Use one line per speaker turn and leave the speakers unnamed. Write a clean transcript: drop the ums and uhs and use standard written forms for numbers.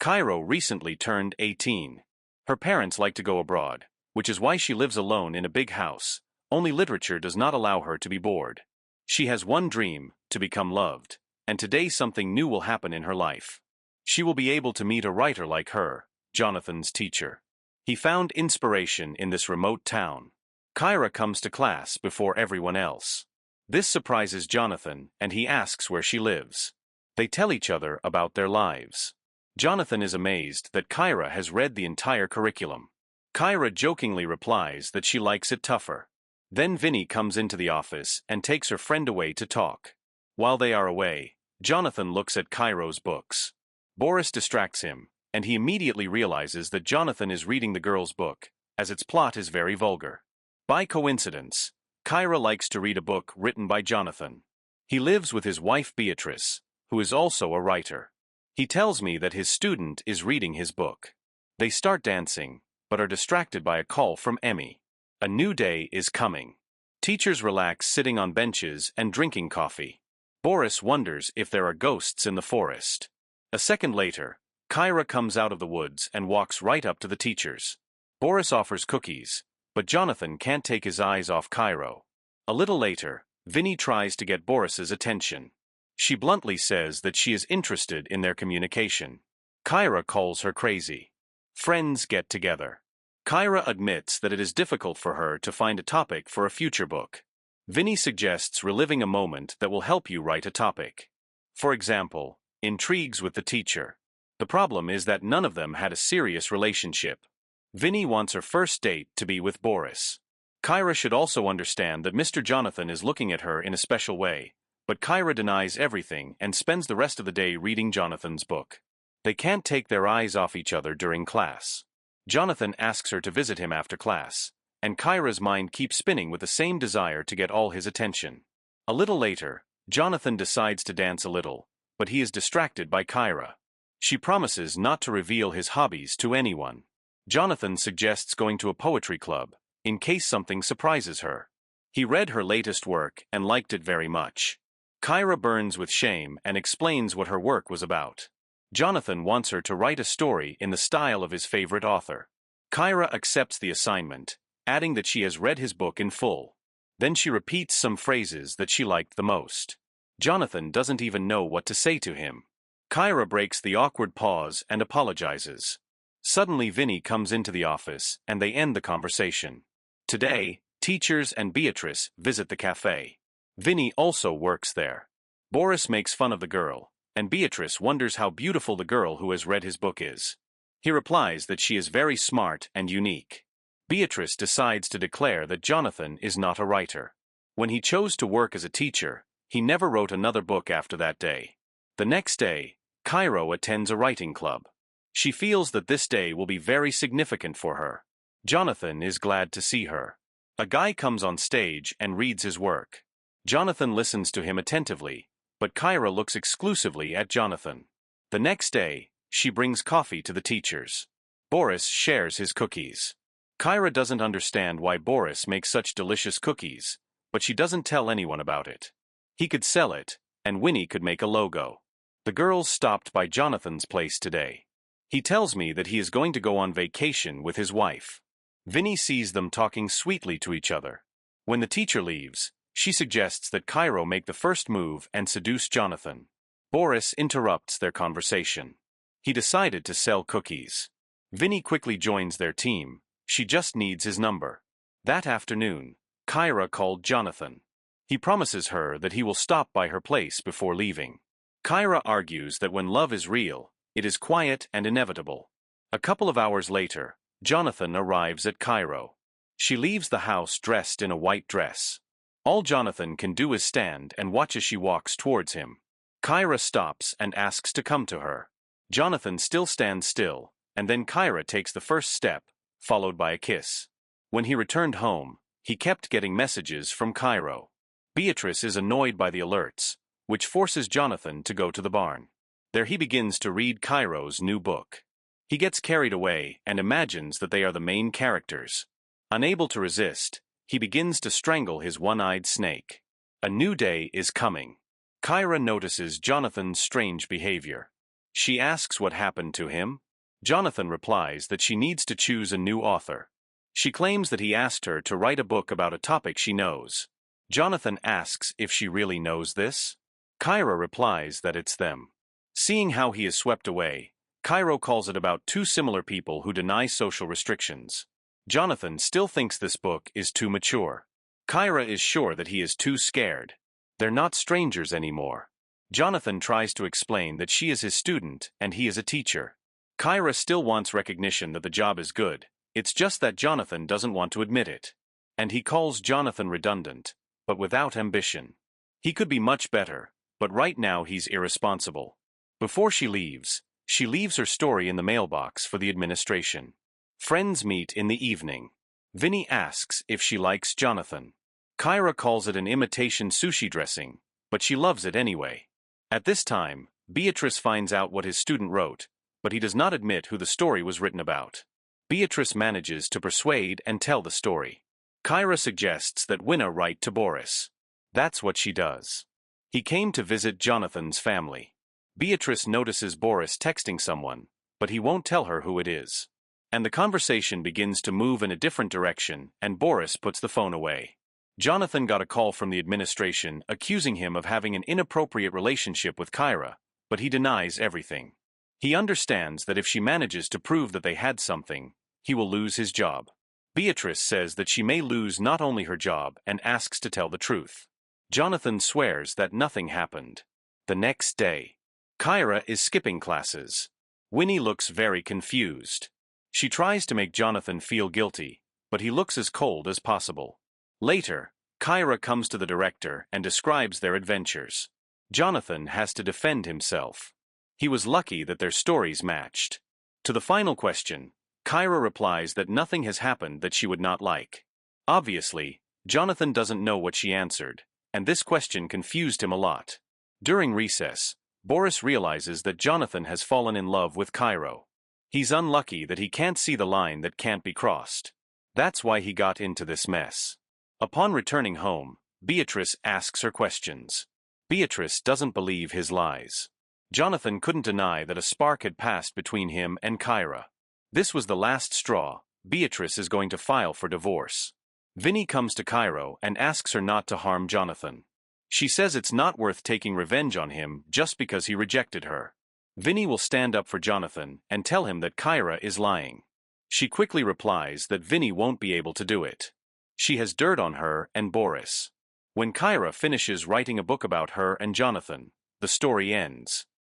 Cairo recently turned 18. Her parents like to go abroad, which is why she lives alone in a big house. Only literature does not allow her to be bored. She has one dream, to become loved, and today something new will happen in her life. She will be able to meet a writer like her, Jonathan's teacher. He found inspiration in this remote town. Kyra comes to class before everyone else. This surprises Jonathan, and he asks where she lives. They tell each other about their lives. Jonathan is amazed that Kyra has read the entire curriculum. Kyra jokingly replies that she likes it tougher. Then Vinny comes into the office and takes her friend away to talk. While they are away, Jonathan looks at Kyra's books. Boris distracts him, and he immediately realizes that Jonathan is reading the girl's book, as its plot is very vulgar. By coincidence, Kyra likes to read a book written by Jonathan. He lives with his wife Beatrice, who is also a writer. He tells me that his student is reading his book. They start dancing, but are distracted by a call from Emmy. A new day is coming. Teachers relax sitting on benches and drinking coffee. Boris wonders if there are ghosts in the forest. A second later, Kyra comes out of the woods and walks right up to the teachers. Boris offers cookies, but Jonathan can't take his eyes off Kyra. A little later, Vinny tries to get Boris's attention. She bluntly says that she is interested in their communication. Kyra calls her crazy. Friends get together. Kyra admits that it is difficult for her to find a topic for a future book. Vinny suggests reliving a moment that will help you write a topic. For example, intrigues with the teacher. The problem is that none of them had a serious relationship. Vinny wants her first date to be with Boris. Kyra should also understand that Mr. Jonathan is looking at her in a special way, but Kyra denies everything and spends the rest of the day reading Jonathan's book. They can't take their eyes off each other during class. Jonathan asks her to visit him after class, and Kyra's mind keeps spinning with the same desire to get all his attention. A little later, Jonathan decides to dance a little, but he is distracted by Kyra. She promises not to reveal his hobbies to anyone. Jonathan suggests going to a poetry club, in case something surprises her. He read her latest work and liked it very much. Kyra burns with shame and explains what her work was about. Jonathan wants her to write a story in the style of his favorite author. Kyra accepts the assignment, adding that she has read his book in full. Then she repeats some phrases that she liked the most. Jonathan doesn't even know what to say to him. Kyra breaks the awkward pause and apologizes. Suddenly Vinny comes into the office and they end the conversation. Today, teachers and Beatrice visit the cafe. Vinny also works there. Boris makes fun of the girl, and Beatrice wonders how beautiful the girl who has read his book is. He replies that she is very smart and unique. Beatrice decides to declare that Jonathan is not a writer. When he chose to work as a teacher, he never wrote another book after that day. The next day, Kyra attends a writing club. She feels that this day will be very significant for her. Jonathan is glad to see her. A guy comes on stage and reads his work. Jonathan listens to him attentively, but Kyra looks exclusively at Jonathan. The next day, she brings coffee to the teachers. Boris shares his cookies. Kyra doesn't understand why Boris makes such delicious cookies, but she doesn't tell anyone about it. He could sell it, and Winnie could make a logo. The girls stopped by Jonathan's place today. He tells me that he is going to go on vacation with his wife. Vinny sees them talking sweetly to each other. When the teacher leaves, she suggests that Kyra make the first move and seduce Jonathan. Boris interrupts their conversation. He decided to sell cookies. Vinny quickly joins their team. She just needs his number. That afternoon, Kyra called Jonathan. He promises her that he will stop by her place before leaving. Kyra argues that when love is real, it is quiet and inevitable. A couple of hours later, Jonathan arrives at Kyra. She leaves the house dressed in a white dress. All Jonathan can do is stand and watch as she walks towards him. Kyra stops and asks to come to her. Jonathan still stands still, and then Kyra takes the first step, followed by a kiss. When he returned home, he kept getting messages from Kyra. Beatrice is annoyed by the alerts, which forces Jonathan to go to the barn. There he begins to read Kyra's new book. He gets carried away and imagines that they are the main characters. Unable to resist, he begins to strangle his one-eyed snake. A new day is coming. Kyra notices Jonathan's strange behavior. She asks what happened to him. Jonathan replies that she needs to choose a new author. She claims that he asked her to write a book about a topic she knows. Jonathan asks if she really knows this. Kyra replies that it's them. Seeing how he is swept away, Kyra calls it about two similar people who deny social restrictions. Jonathan still thinks this book is too mature. Kyra is sure that he is too scared. They're not strangers anymore. Jonathan tries to explain that she is his student and he is a teacher. Kyra still wants recognition that the job is good. It's just that Jonathan doesn't want to admit it. And he calls Jonathan redundant, but without ambition. He could be much better, but right now he's irresponsible. Before she leaves her story in the mailbox for the administration. Friends meet in the evening. Vinny asks if she likes Jonathan. Kyra calls it an imitation sushi dressing, but she loves it anyway. At this time, Beatrice finds out what his student wrote, but he does not admit who the story was written about. Beatrice manages to persuade and tell the story. Kyra suggests that Winna write to Boris. That's what she does. He came to visit Jonathan's family. Beatrice notices Boris texting someone, but he won't tell her who it is. And the conversation begins to move in a different direction, and Boris puts the phone away. Jonathan got a call from the administration accusing him of having an inappropriate relationship with Kyra, but he denies everything. He understands that if she manages to prove that they had something, he will lose his job. Beatrice says that she may lose not only her job and asks to tell the truth. Jonathan swears that nothing happened. The next day, Kyra is skipping classes. Winnie looks very confused. She tries to make Jonathan feel guilty, but he looks as cold as possible. Later, Kyra comes to the director and describes their adventures. Jonathan has to defend himself. He was lucky that their stories matched. To the final question, Kyra replies that nothing has happened that she would not like. Obviously, Jonathan doesn't know what she answered, and this question confused him a lot. During recess, Boris realizes that Jonathan has fallen in love with Kyra. He's unlucky that he can't see the line that can't be crossed. That's why he got into this mess. Upon returning home, Beatrice asks her questions. Beatrice doesn't believe his lies. Jonathan couldn't deny that a spark had passed between him and Kyra. This was the last straw. Beatrice is going to file for divorce. Vinny comes to Kyra and asks her not to harm Jonathan. She says it's not worth taking revenge on him just because he rejected her. Vinny will stand up for Jonathan and tell him that Kyra is lying. She quickly replies that Vinny won't be able to do it. She has dirt on her and Boris. When Kyra finishes writing a book about her and Jonathan, the story ends.